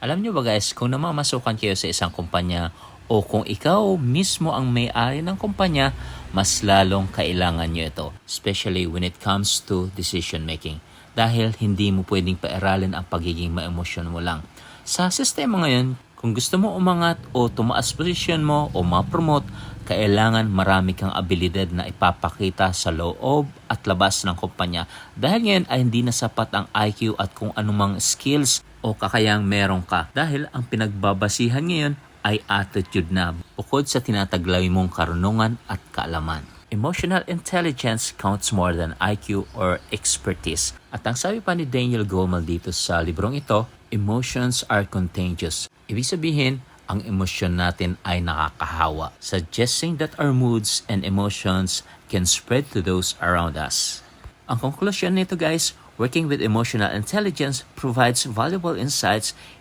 Alam nyo ba guys, kung namamasukan kayo sa isang kumpanya o kung ikaw mismo ang may-ari ng kumpanya, mas lalong kailangan nyo ito. Especially when it comes to decision making. Dahil hindi mo pwedeng pairalin ang pagiging maemosyon mo lang. Sa sistema ngayon, kung gusto mo umangat o tumaas posisyon mo o ma-promote, kailangan marami kang abilidad na ipapakita sa loob at labas ng kumpanya. Dahil ngayon ay hindi na sapat ang IQ at kung anumang skills o kakayang meron ka. Dahil ang pinagbabasihan ngayon ay attitude na bukod sa tinataglay mong karunungan at kaalaman. Emotional intelligence counts more than IQ or expertise. At ang sabi pa ni Daniel Goleman dito sa librong ito, emotions are contagious. Ibig sabihin, ang emosyon natin ay nakakahawa, suggesting that our moods and emotions can spread to those around us. Ang conclusion nito guys, working with emotional intelligence provides valuable insights